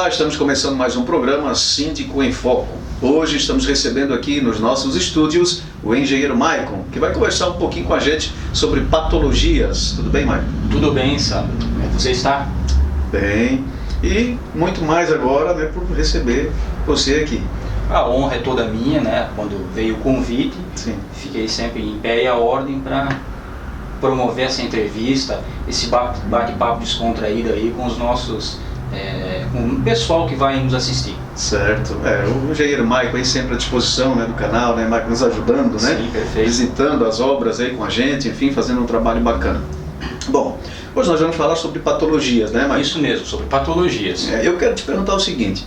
Olá, estamos começando mais um programa Síndico em Foco. Hoje estamos recebendo aqui nos nossos estúdios o engenheiro Maicon, que vai conversar um pouquinho com a gente sobre patologias. Tudo bem, Maicon? Tudo bem, Sandro. Como é que você está? Bem. E muito mais agora, né, por receber você aqui. A honra é toda minha, né? Quando veio o convite, Sim. Fiquei sempre em pé e à ordem para promover essa entrevista, esse bate-papo descontraído aí com os nossos, com o pessoal que vai nos assistir. Certo. O engenheiro Maicon aí sempre à disposição, né, do canal, né, Maicon nos ajudando, né? Sim, perfeito. Visitando as obras aí com a gente, enfim, fazendo um trabalho bacana. Bom, hoje nós vamos falar sobre patologias, né, Maicon? Isso mesmo, sobre patologias. Eu quero te perguntar o seguinte,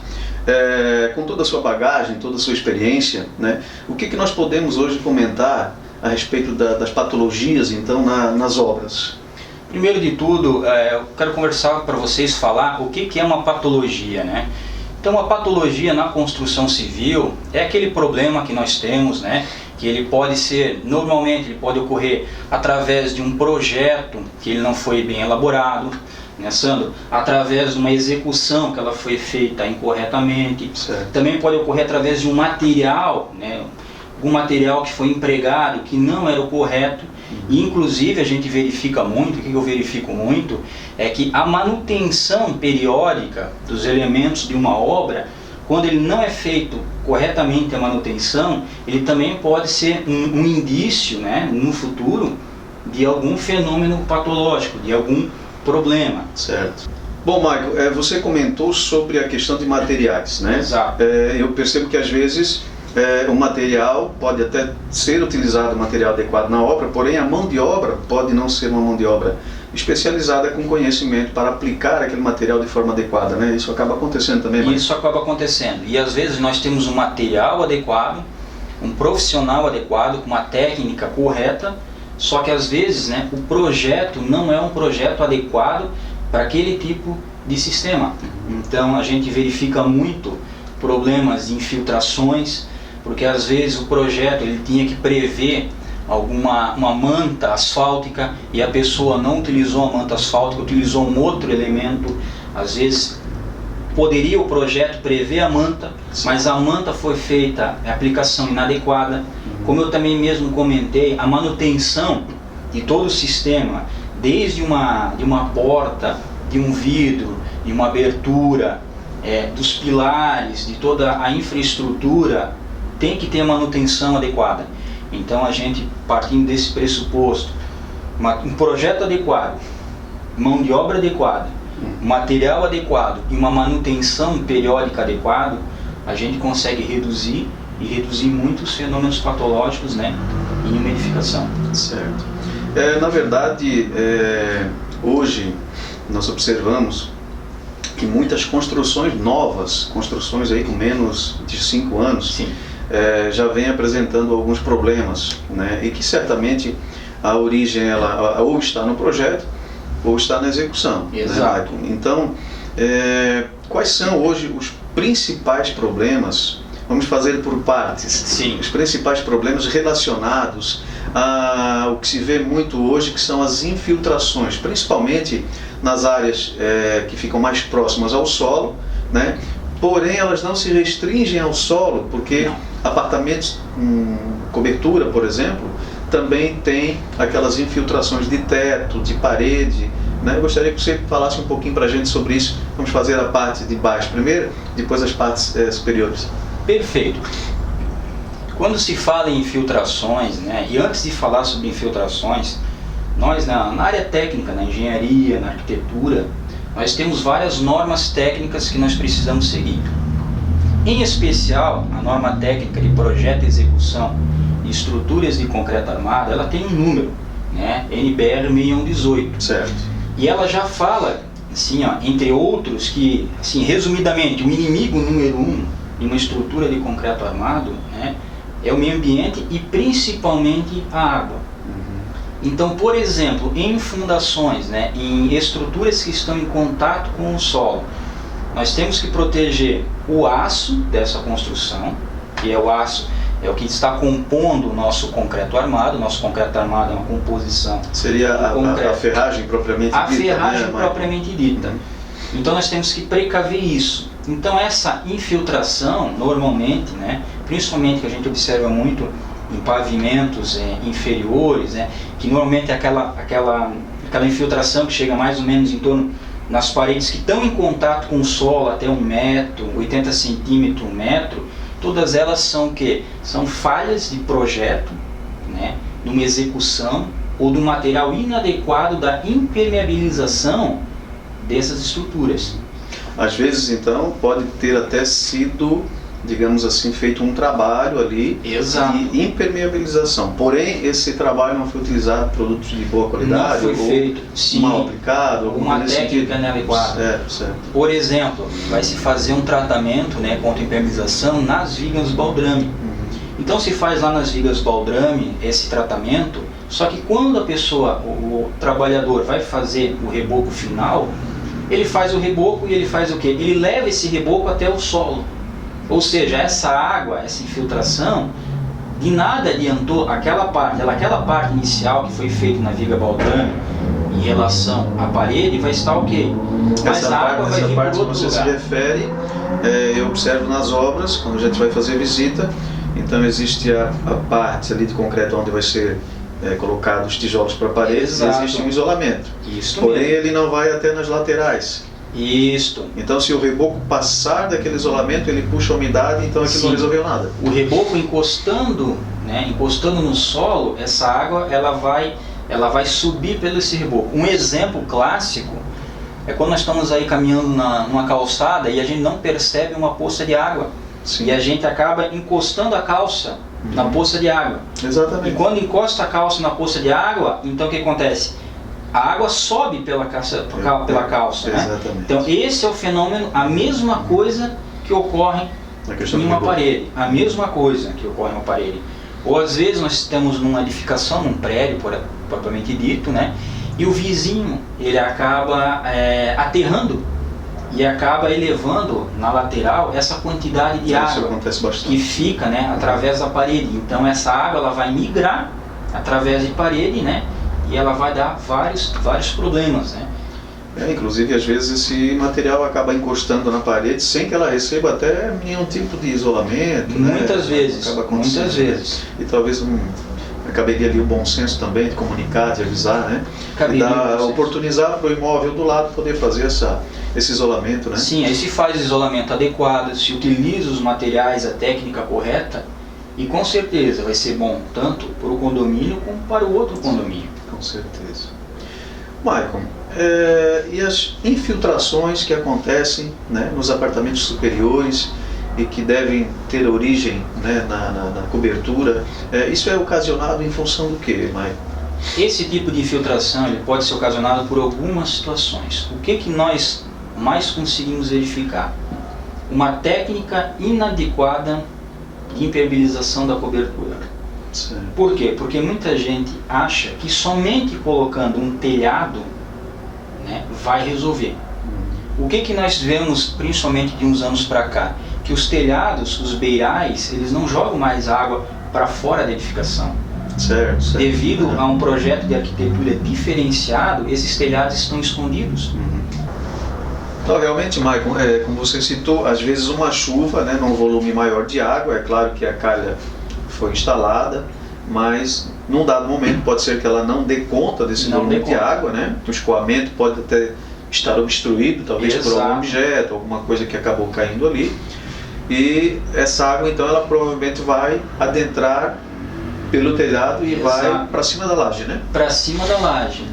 com toda a sua bagagem, toda a sua experiência, né, o que nós podemos hoje comentar a respeito das patologias, então, nas obras? Primeiro de tudo, eu quero conversar para vocês, falar o que é uma patologia, né? Então, uma patologia na construção civil é aquele problema que nós temos, né? Que ele pode ser, normalmente, ele pode ocorrer através de um projeto que ele não foi bem elaborado, né, Sandro? Através de uma execução que ela foi feita incorretamente. Certo. Também pode ocorrer através de um material, né? Um material que foi empregado que não era o correto. E, inclusive, a gente verifica muito, o que eu verifico muito, é que a manutenção periódica dos elementos de uma obra, quando ele não é feito corretamente a manutenção, ele também pode ser um indício, né, no futuro, de algum fenômeno patológico, de algum problema. Certo. Bom, Maicon, você comentou sobre a questão de materiais, né? Exato. Eu percebo que às vezes o material pode até ser utilizado, o material adequado na obra, porém a mão de obra pode não ser uma mão de obra especializada com conhecimento para aplicar aquele material de forma adequada, né? Isso acaba acontecendo também, Maicon? Isso acaba acontecendo. E às vezes nós temos um material adequado, um profissional adequado, com uma técnica correta, só que às vezes, né, o projeto não é um projeto adequado para aquele tipo de sistema. Então a gente verifica muito problemas de infiltrações, porque às vezes o projeto ele tinha que prever uma manta asfáltica e a pessoa não utilizou a manta asfáltica, utilizou um outro elemento. Às vezes poderia o projeto prever a manta, mas a manta foi feita a aplicação inadequada. Como eu também mesmo comentei, a manutenção de todo o sistema, desde uma porta, de um vidro, de uma abertura, dos pilares, de toda a infraestrutura, tem que ter manutenção adequada. Então a gente, partindo desse pressuposto, um projeto adequado, mão de obra adequada, material adequado e uma manutenção periódica adequada, a gente consegue reduzir muitos fenômenos patológicos, né, em uma edificação. Certo. Na verdade, hoje nós observamos que muitas construções novas, construções aí com menos de 5 anos, Sim. Já vem apresentando alguns problemas, né? E que certamente a origem ela ou está no projeto ou está na execução. Exato. Né? Então, quais são hoje os principais problemas? Vamos fazer por partes. Sim. Os principais problemas relacionados ao que se vê muito hoje, que são as infiltrações, principalmente nas áreas que ficam mais próximas ao solo, né? Porém elas não se restringem ao solo, porque apartamentos cobertura, por exemplo, também tem aquelas infiltrações de teto, de parede, né? Eu gostaria que você falasse um pouquinho para a gente sobre isso. Vamos fazer a parte de baixo primeiro, depois as partes superiores. Perfeito. Quando se fala em infiltrações, né, e antes de falar sobre infiltrações, nós na área técnica, na engenharia, na arquitetura, nós temos várias normas técnicas que nós precisamos seguir. Em especial, a norma técnica de projeto e execução de estruturas de concreto armado, ela tem um número, né, NBR 6118. Certo. E ela já fala, assim, entre outros, que, assim, resumidamente, o inimigo número 1 de uma estrutura de concreto armado, né, é o meio ambiente e principalmente a água. Então, por exemplo, em fundações, né, em estruturas que estão em contato com o solo, nós temos que proteger o aço dessa construção, que é o aço, é o que está compondo o nosso concreto armado. Nosso concreto armado é uma composição. Seria a ferragem propriamente dita? A ferragem propriamente dita. Então nós temos que precaver isso. Então essa infiltração, normalmente, né, principalmente que a gente observa muito em pavimentos inferiores, né, que normalmente é aquela infiltração que chega mais ou menos em torno nas paredes que estão em contato com o solo até 1 metro, 80 centímetros, 1 metro, todas elas são o quê? São falhas de projeto, né, de uma execução ou do material inadequado da impermeabilização dessas estruturas. Às vezes, então, pode ter até sido, digamos assim, feito um trabalho ali Exato. de impermeabilização. Porém, esse trabalho não foi utilizado produtos de boa qualidade, não foi feito, sim, mal aplicado, uma técnica inadequada. Certo. Por exemplo, vai se fazer um tratamento, né, contra impermeabilização nas vigas baldrame. Então se faz lá nas vigas baldrame esse tratamento, só que quando a pessoa, o trabalhador vai fazer o reboco final, ele faz o reboco e ele faz o quê? Ele leva esse reboco até o solo. Ou seja, essa água, essa infiltração, de nada adiantou aquela parte inicial que foi feita na viga baldrame em relação à parede, vai estar ok. Mas a água vai vir por outro lugar. Essa parte que você se refere, eu observo nas obras, quando a gente vai fazer visita, então existe a parte ali de concreto onde vai ser colocado os tijolos para a parede, existe um isolamento. Isso Porém, mesmo. ele não vai até nas laterais. Isto. Então, se o reboco passar daquele isolamento, ele puxa a umidade, então aquilo não resolveu nada. O reboco encostando, né, encostando no solo, essa água ela vai subir pelo esse reboco. Um exemplo clássico é quando nós estamos aí caminhando numa calçada e a gente não percebe uma poça de água. Sim. E a gente acaba encostando a calça na poça de água. Exatamente. E quando encosta a calça na poça de água, então o que acontece? A água sobe pela calça, né? Exatamente. Então esse é o fenômeno, a mesma coisa que ocorre em uma parede. A mesma coisa que ocorre em uma parede. Ou às vezes nós temos numa edificação, num prédio propriamente dito, né? E o vizinho, ele acaba aterrando e acaba elevando na lateral essa quantidade de água que fica, né, através da parede. Então essa água ela vai migrar através de parede, né, e ela vai dar vários problemas, né. Inclusive às vezes esse material acaba encostando na parede sem que ela receba até nenhum tipo de isolamento. Muitas vezes. E talvez caberia ali o bom senso também de comunicar, de avisar, né? Oportunizar para o imóvel do lado poder fazer esse isolamento, né? Sim, aí se faz o isolamento adequado, se utiliza os materiais, a técnica correta, e com certeza vai ser bom tanto para o condomínio como para o outro condomínio. Com certeza. Maicon, e as infiltrações que acontecem, né, nos apartamentos superiores e que devem ter origem, né, na cobertura, isso é ocasionado em função do que, Maicon? Esse tipo de infiltração ele pode ser ocasionado por algumas situações. O que nós mais conseguimos verificar? Uma técnica inadequada de impermeabilização da cobertura. Certo. Por quê? Porque muita gente acha que somente colocando um telhado, né, vai resolver. O que nós vemos, principalmente de uns anos para cá? Que os telhados, os beirais, eles não jogam mais água para fora da edificação. Certo. Devido a um projeto de arquitetura diferenciado, esses telhados estão escondidos. Então, realmente, Maicon, como você citou, às vezes uma chuva, né, num volume maior de água, é claro que a calha foi instalada, mas num dado momento pode ser que ela não dê conta desse volume de água, né? O escoamento pode até estar obstruído, talvez por algum objeto, alguma coisa que acabou caindo ali. E essa água, então, ela provavelmente vai adentrar pelo telhado e vai para cima da laje, né? Para cima da laje.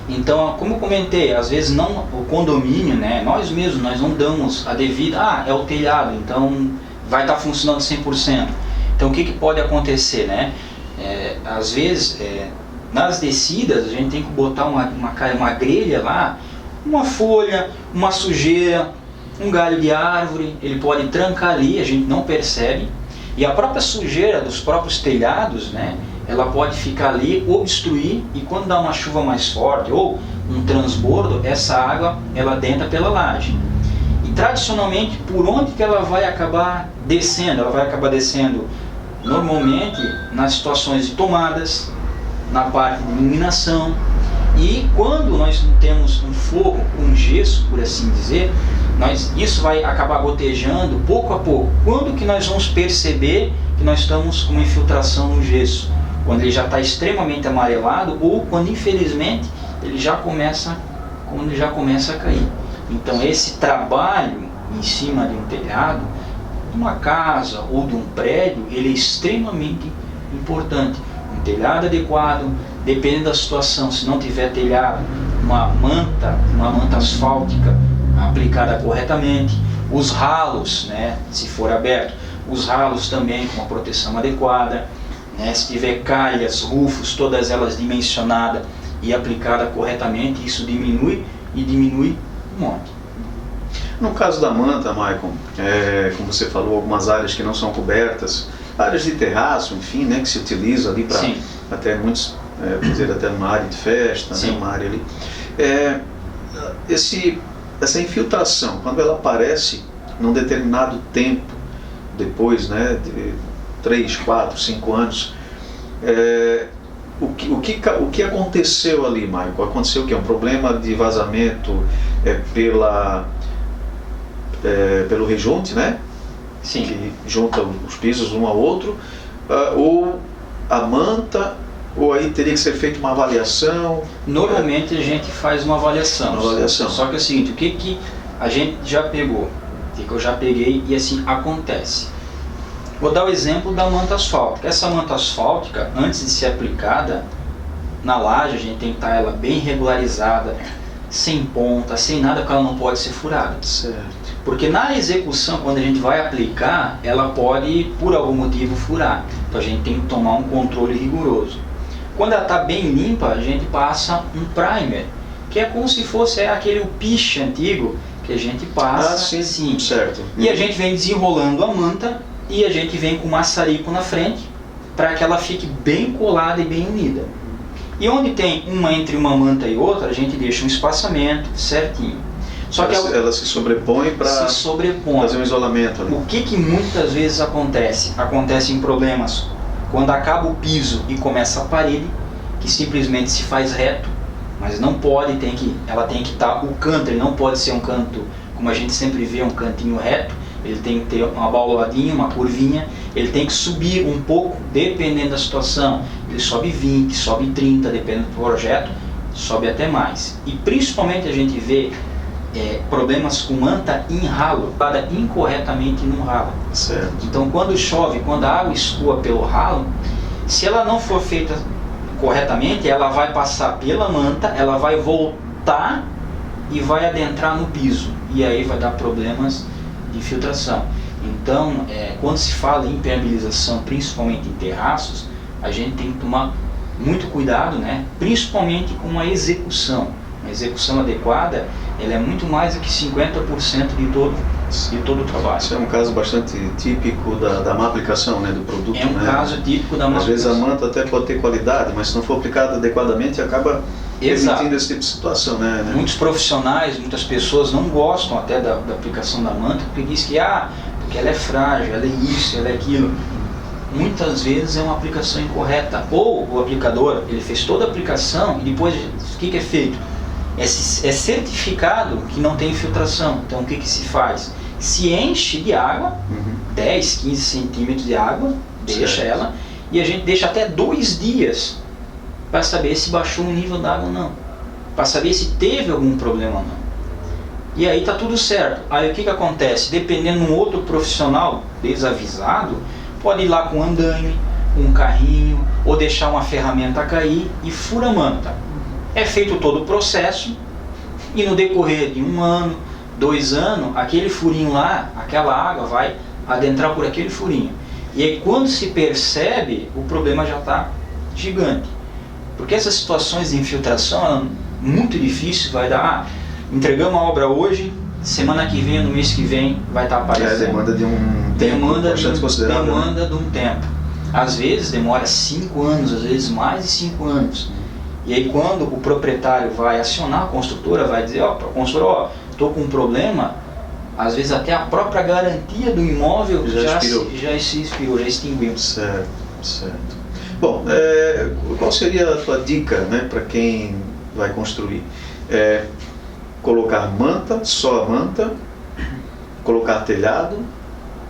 Então, como eu comentei, às vezes não o condomínio, né? Nós mesmos, nós não damos a devida, é o telhado, então vai estar funcionando 100%. Então, o que pode acontecer, né? Às vezes, nas descidas, a gente tem que botar uma grelha lá, uma folha, uma sujeira, um galho de árvore, ele pode trancar ali, a gente não percebe. E a própria sujeira dos próprios telhados, né, ela pode ficar ali, obstruir, e quando dá uma chuva mais forte ou um transbordo, essa água ela adentra pela laje. E tradicionalmente, por onde que ela vai acabar descendo? Ela vai acabar descendo normalmente nas situações de tomadas, na parte de iluminação. E quando nós temos um forro, um gesso, por assim dizer, isso vai acabar gotejando pouco a pouco. Quando que nós vamos perceber que nós estamos com uma infiltração no gesso? Quando ele já está extremamente amarelado ou quando, infelizmente, ele já começa a cair. Então, esse trabalho em cima de um telhado, de uma casa ou de um prédio, ele é extremamente importante. Um telhado adequado, dependendo da situação, se não tiver telhado, uma manta asfáltica aplicada corretamente, os ralos, né, se for aberto, os ralos também com uma proteção adequada, né, se tiver calhas, rufos, todas elas dimensionadas e aplicada corretamente, isso diminui um monte. No caso da manta, Maicon, como você falou, algumas áreas que não são cobertas, áreas de terraço, enfim, né, que se utiliza ali para até muitos, dizer, até uma área de festa, né, uma área ali. Essa infiltração, quando ela aparece num determinado tempo, depois, né, de 3, 4, 5 anos, o que aconteceu ali, Maicon? Aconteceu o quê? Um problema de vazamento pelo rejunte, né? Sim. Que junta os pisos um ao outro, ou a manta, ou aí teria que ser feita uma avaliação? Normalmente a gente faz uma avaliação. Só que é o seguinte, o que a gente já pegou, o que eu já peguei e assim acontece. Vou dar o exemplo da manta asfáltica. Essa manta asfáltica, antes de ser aplicada na laje, a gente tem que estar ela bem regularizada, sem ponta, sem nada, porque ela não pode ser furada. Certo. Porque na execução, quando a gente vai aplicar, ela pode, por algum motivo, furar. Então a gente tem que tomar um controle rigoroso. Quando ela está bem limpa, a gente passa um primer, que é como se fosse aquele piche antigo que a gente passa. Sim. Certo. E a gente vem desenrolando a manta e a gente vem com maçarico na frente para que ela fique bem colada e bem unida. E onde tem entre uma manta e outra, a gente deixa um espaçamento certinho. Só que ela se sobrepõe para fazer um isolamento ali. O que muitas vezes acontece? Acontece em problemas quando acaba o piso e começa a parede, que simplesmente se faz reto, mas não pode, ela tem que estar, o canto, ele não pode ser um canto, como a gente sempre vê, um cantinho reto, ele tem que ter uma bauladinha, uma curvinha, ele tem que subir um pouco, dependendo da situação, ele sobe 20, sobe 30, dependendo do projeto, sobe até mais. E principalmente a gente vê problemas com manta em ralo, para incorretamente no ralo. Certo. Então quando chove, quando a água escoa pelo ralo, se ela não for feita corretamente, ela vai passar pela manta, ela vai voltar e vai adentrar no piso, e aí vai dar problemas de infiltração. Então, quando se fala em impermeabilização, principalmente em terraços, a gente tem que tomar muito cuidado, né? Principalmente com a execução. Uma execução adequada, ela é muito mais do que 50% de todo o trabalho. Isso é um caso bastante típico da má aplicação, né, do produto. É um caso típico da má aplicação. Às vezes a manta até pode ter qualidade, mas se não for aplicada adequadamente, acaba permitindo esse tipo de situação, né? Muitos profissionais, muitas pessoas não gostam até da aplicação da manta, porque diz que porque ela é frágil, ela é isso, ela é aquilo. Muitas vezes é uma aplicação incorreta. Ou o aplicador, ele fez toda a aplicação e depois o que é feito? É certificado que não tem infiltração. Então o que se faz? Se enche de água, 10, 15 centímetros de água, deixa ela, e a gente deixa até 2 dias para saber se baixou o nível da água ou não, para saber se teve algum problema ou não. E aí está tudo certo. Aí o que acontece? Dependendo de um outro profissional desavisado, pode ir lá com um andaime, um carrinho, ou deixar uma ferramenta cair e fura a manta. É feito todo o processo e no decorrer de 1 ano, 2 anos, aquele furinho lá, aquela água vai adentrar por aquele furinho. E aí quando se percebe, o problema já está gigante. Porque essas situações de infiltração, muito difícil, vai dar, entregamos a obra hoje, semana que vem, no mês que vem, vai estar aparecendo. Demanda de um tempo bastante considerável. Demanda de um tempo. Às vezes demora 5 anos, às vezes mais de 5 anos. E aí quando o proprietário vai acionar a construtora, vai dizer, construtora, estou com um problema, às vezes até a própria garantia do imóvel já se expirou, já extinguiu. Certo. Bom, qual seria a tua dica, né, para quem vai construir? Colocar manta, só a manta, colocar telhado,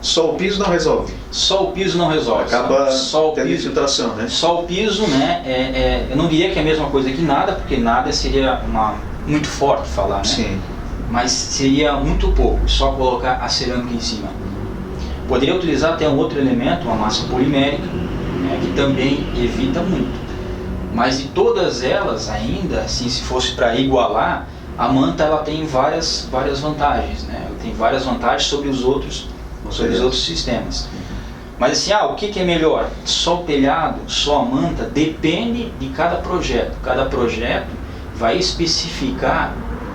só o piso não resolve. Só o piso não resolve. Acaba só o tendo piso, infiltração, né? Só o piso, né? Eu não diria que é a mesma coisa que nada, porque nada seria muito forte falar, né? Sim. Mas seria muito pouco, só colocar a cerâmica em cima. Poderia utilizar até um outro elemento, uma massa polimérica, né, que também evita muito. Mas de todas elas ainda, assim, se fosse para igualar, a manta ela tem várias vantagens, né? Ela tem várias vantagens sobre os outros sistemas. Mas assim, o que é melhor? Só o telhado, só a manta? Depende de cada projeto. Cada projeto vai especificar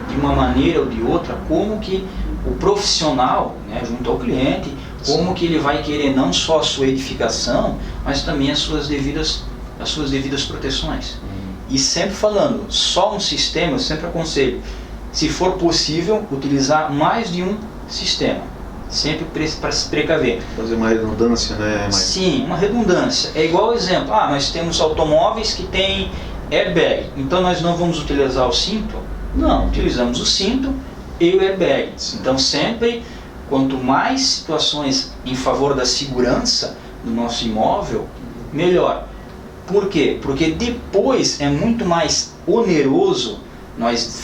de uma maneira ou de outra como que o profissional, né, junto ao cliente, como que ele vai querer não só a sua edificação, mas também as suas devidas proteções. E sempre falando, só um sistema, eu sempre aconselho, se for possível, utilizar mais de um sistema, sempre para se precaver. Fazer uma redundância, né? Sim, uma redundância. É igual exemplo, nós temos automóveis que têm airbag, então nós não vamos utilizar o cinto? Não, utilizamos o cinto e o airbag. Então sempre, quanto mais situações em favor da segurança do nosso imóvel, melhor. Por quê? Porque depois é muito mais oneroso nós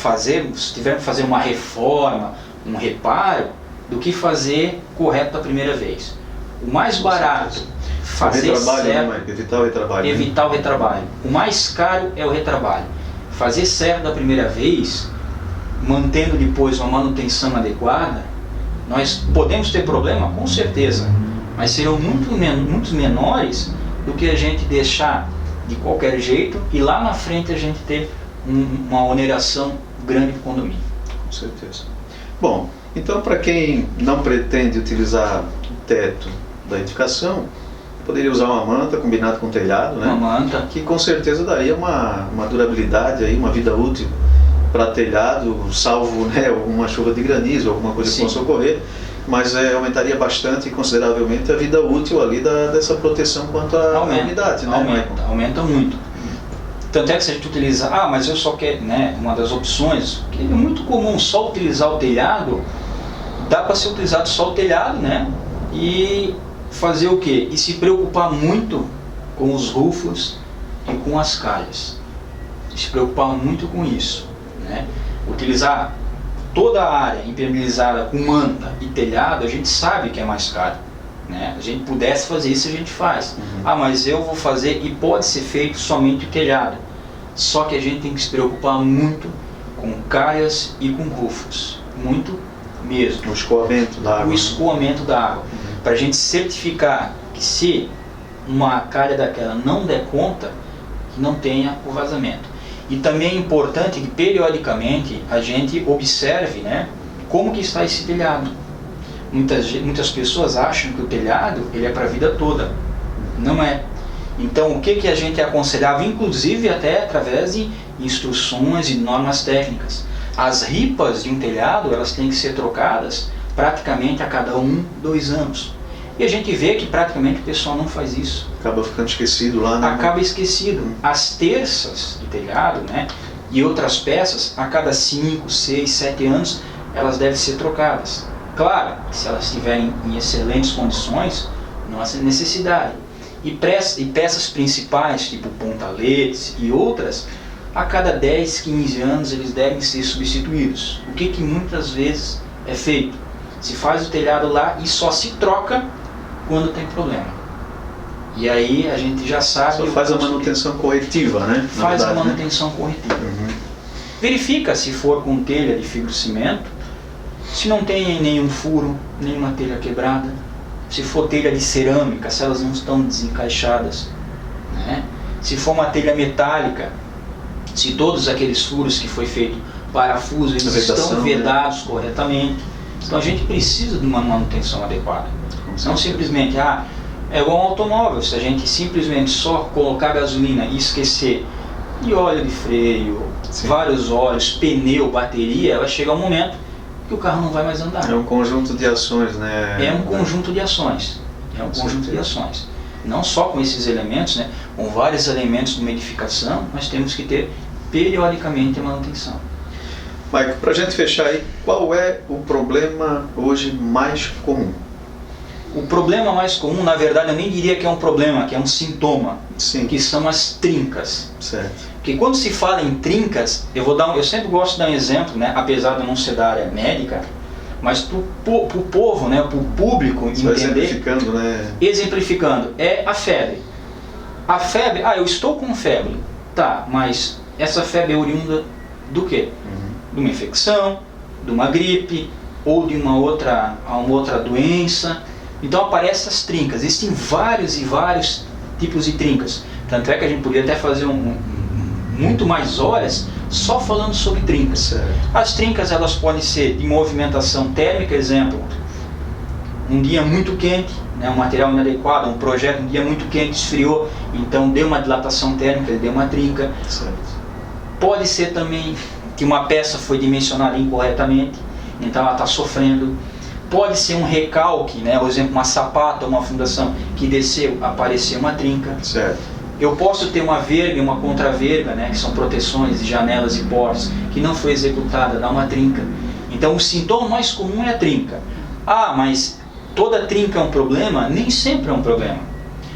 tivermos que fazer uma reforma, um reparo, do que fazer correto da primeira vez. O mais barato, fazer certo, evitar o retrabalho. Evitar o retrabalho. O mais caro é o retrabalho. Fazer certo da primeira vez, mantendo depois uma manutenção adequada, nós podemos ter problema? Com certeza, mas serão muito menores do que a gente deixar de qualquer jeito e lá na frente a gente ter uma oneração grande para o condomínio. Com certeza. Bom, então para quem não pretende utilizar o teto da edificação, poderia usar uma manta combinado com o telhado, né? Uma manta. Que com certeza daria uma durabilidade, aí, uma vida útil para telhado, salvo, né, alguma chuva de granizo, alguma coisa que possa ocorrer, mas aumentaria bastante e consideravelmente a vida útil ali dessa proteção quanto à umidade, né? Aumenta muito. Tanto é que se a gente utiliza, mas eu só quero, né, uma das opções, que é muito comum só utilizar o telhado, dá para ser utilizado só o telhado, né, e fazer o quê? E se preocupar muito com os rufos e com as calhas. Se preocupar muito com isso, né? Utilizar toda a área impermeabilizada com manta e telhado, a gente sabe que é mais caro, né? A gente pudesse fazer isso, a gente faz. Mas eu vou fazer, e pode ser feito somente o telhado. Só que a gente tem que se preocupar muito com calhas e com rufos. Muito mesmo. O escoamento da água. O escoamento da água. Para a gente certificar que se uma calha daquela não der conta, que não tenha o vazamento. E também é importante que periodicamente a gente observe, né, como que está esse telhado. Muitas pessoas acham que o telhado ele é para a vida toda. Não é. Então o que a gente aconselhava, inclusive até através de instruções e normas técnicas. As ripas de um telhado elas têm que ser trocadas praticamente a cada 2 anos. E a gente vê que praticamente o pessoal não faz isso. Acaba ficando esquecido lá, né? Acaba esquecido. As terças de telhado, né, e outras peças, a cada 5, 6, 7 anos, elas devem ser trocadas. Claro, se elas estiverem em excelentes condições, não há necessidade. E peças principais, tipo pontaletes e outras, a cada 10, 15 anos eles devem ser substituídos. O que muitas vezes é feito? Se faz o telhado lá e só se troca quando tem problema. E aí a gente já sabe... Só faz a manutenção corretiva, né? Faz a manutenção corretiva. Verifica se for com telha de fibrocimento, se não tem nenhum furo, nenhuma telha quebrada. Se for telha de cerâmica, se elas não estão desencaixadas, né? Se for uma telha metálica, se todos aqueles furos que foi feito parafuso, eles estão vedados, né, corretamente. Então a gente precisa de uma manutenção adequada. Não simplesmente, é igual um automóvel, se a gente simplesmente só colocar gasolina e esquecer de óleo de freio, vários óleos, pneu, bateria, vai chegar um momento que o carro não vai mais andar. É um conjunto de ações, né? É um conjunto de ações. É um conjunto de ações. Não só com esses elementos, né? Com vários elementos de uma edificação, nós temos que ter periodicamente a manutenção. Maico, para a gente fechar aí, qual é o problema hoje mais comum? O problema mais comum, na verdade, eu nem diria que é um problema, que é um sintoma, Sim. que são as trincas. Certo. Porque quando se fala em trincas, eu sempre gosto de dar um exemplo, né, apesar de eu não ser da área médica, mas para o povo, né, para o público entender, exemplificando, né? Exemplificando, é a febre. A febre, eu estou com febre, tá, mas essa febre é oriunda do quê? De uma infecção, de uma gripe ou de uma outra doença. Então aparecem as trincas. Existem vários e vários tipos de trincas. Tanto é que a gente poderia até fazer muito mais horas só falando sobre trincas. Certo. As trincas, elas podem ser de movimentação térmica, exemplo, um dia muito quente, né, um material inadequado, um projeto, um dia muito quente, esfriou, então deu uma dilatação térmica, deu uma trinca. Certo. Pode ser também que uma peça foi dimensionada incorretamente, então ela está sofrendo. Pode ser um recalque, né, por exemplo, uma sapata ou uma fundação que desceu, apareceu uma trinca. Certo. Eu posso ter uma verga e uma contraverga, né, que são proteções de janelas e portas, que não foi executada, dá uma trinca. Então o sintoma mais comum é a trinca. Mas toda trinca é um problema? Nem sempre é um problema.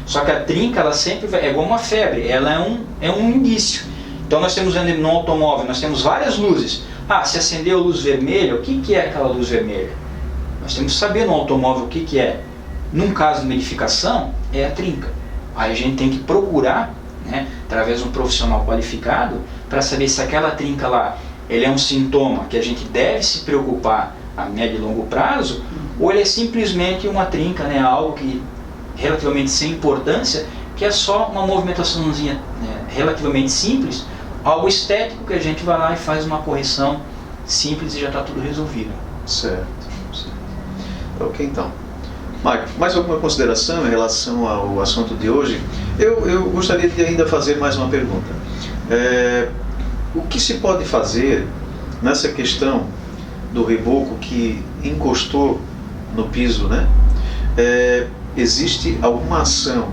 Só que a trinca, ela sempre é igual uma febre, ela é um indício. Então nós temos no automóvel, nós temos várias luzes. Se acendeu a luz vermelha, o que é aquela luz vermelha? Nós temos que saber no automóvel o que é. Num caso de uma edificação, é a trinca. Aí a gente tem que procurar, né, através de um profissional qualificado, para saber se aquela trinca lá, ele é um sintoma que a gente deve se preocupar a médio e longo prazo, ou ele é simplesmente uma trinca, né, algo que relativamente sem importância, que é só uma movimentaçãozinha, né, relativamente simples, algo estético que a gente vai lá e faz uma correção simples e já está tudo resolvido. Certo. Ok, então. Maico, mais alguma consideração em relação ao assunto de hoje? Eu gostaria de ainda fazer mais uma pergunta. O que se pode fazer nessa questão do reboco que encostou no piso, né? Existe alguma ação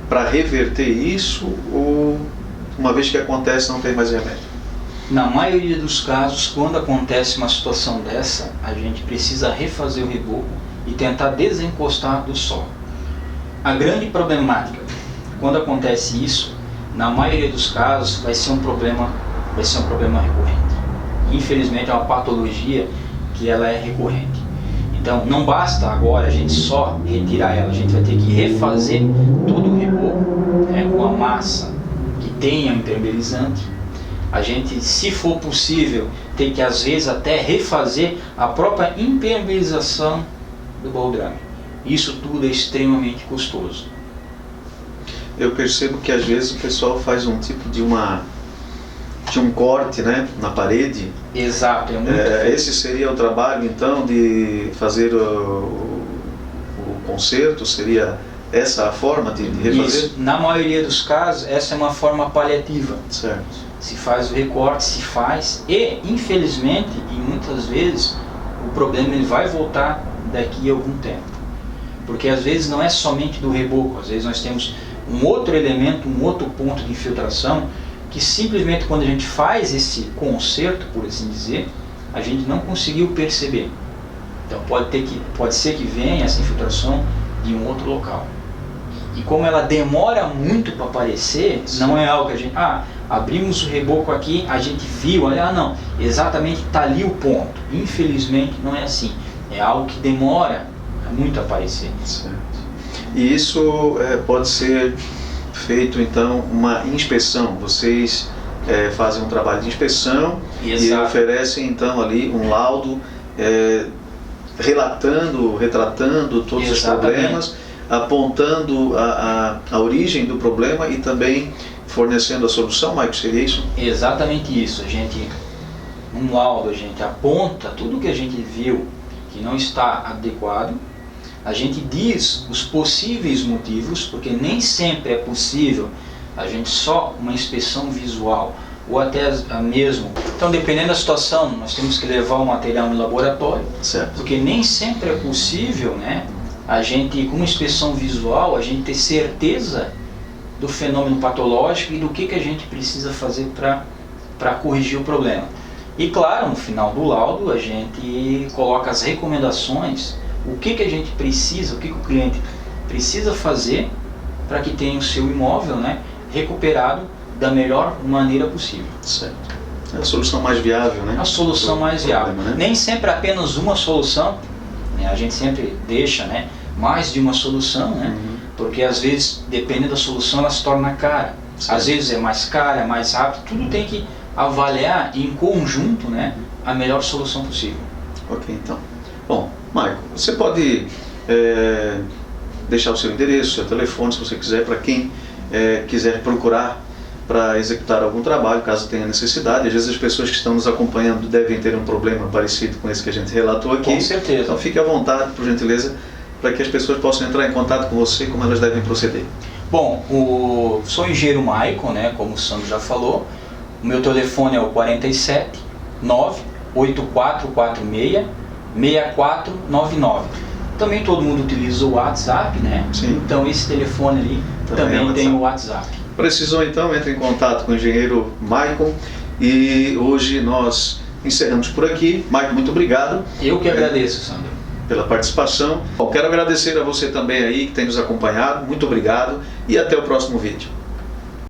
para reverter isso ou, uma vez que acontece, não tem mais remédio? Na maioria dos casos, quando acontece uma situação dessa, a gente precisa refazer o reboco e tentar desencostar do solo. A grande problemática, quando acontece isso, na maioria dos casos vai ser um problema recorrente. Infelizmente é uma patologia que ela é recorrente. Então não basta agora a gente só retirar ela, a gente vai ter que refazer todo o reboco, né, com a massa que tenha impermeabilizante. A gente, se for possível, tem que às vezes até refazer a própria impermeabilização do baldrame. Isso tudo é extremamente custoso. Eu percebo que às vezes o pessoal faz um tipo de um corte, né, na parede. Exato. Esse seria o trabalho então de fazer o conserto? Seria essa a forma de refazer? Isso. Na maioria dos casos, essa é uma forma paliativa. Certo. Se faz o recorte, se faz, e infelizmente, e muitas vezes, o problema ele vai voltar daqui a algum tempo. Porque às vezes não é somente do reboco, às vezes nós temos um outro elemento, um outro ponto de infiltração, que simplesmente quando a gente faz esse conserto, por assim dizer, a gente não conseguiu perceber. Então pode ser que venha essa infiltração de um outro local. E como ela demora muito para aparecer, não é algo que a gente... abrimos o reboco aqui, a gente viu, não, exatamente está ali o ponto. Infelizmente não é assim. É algo que demora muito a aparecer. Certo. E isso pode ser feito então uma inspeção. Vocês fazem um trabalho de inspeção. Exato. E oferecem então ali um laudo retratando todos os problemas, apontando a origem do problema e também fornecendo a solução, Maico, seria isso? Exatamente isso. Um laudo, a gente aponta tudo que a gente viu que não está adequado, a gente diz os possíveis motivos, porque nem sempre é possível a gente só uma inspeção visual, ou até mesmo. Então, dependendo da situação, nós temos que levar o material no laboratório, certo, porque nem sempre é possível, né, a gente, com uma inspeção visual, a gente ter certeza do fenômeno patológico e do que a gente precisa fazer para corrigir o problema. E claro, no final do laudo a gente coloca as recomendações, o que a gente precisa, o que o cliente precisa fazer para que tenha o seu imóvel, né, recuperado da melhor maneira possível. Certo. É a solução mais viável, né? A solução mais viável. Problema, né? Nem sempre apenas uma solução, né? A gente sempre deixa, né, mais de uma solução, né? Porque às vezes, dependendo da solução, ela se torna cara. Certo. Às vezes é mais cara, é mais rápido, tudo tem que avaliar em conjunto, né, a melhor solução possível. Ok, então. Bom, Michael, você pode deixar o seu endereço, seu telefone, se você quiser, para quem quiser procurar para executar algum trabalho, caso tenha necessidade. Às vezes as pessoas que estão nos acompanhando devem ter um problema parecido com esse que a gente relatou aqui. Com certeza. Então fique à vontade, por gentileza, para que as pessoas possam entrar em contato com você, como elas devem proceder. Bom, sou o engenheiro Michael, né, como o Sandro já falou. O meu telefone é o 47 98446 6499. Também todo mundo utiliza o WhatsApp, né? Sim. Então esse telefone ali também tem o WhatsApp. Precisou então, entre em contato com o engenheiro Michael. E hoje nós encerramos por aqui. Michael, muito obrigado. Eu que agradeço, Sandro, pela participação. Bom, quero agradecer a você também aí que tem nos acompanhado. Muito obrigado e até o próximo vídeo.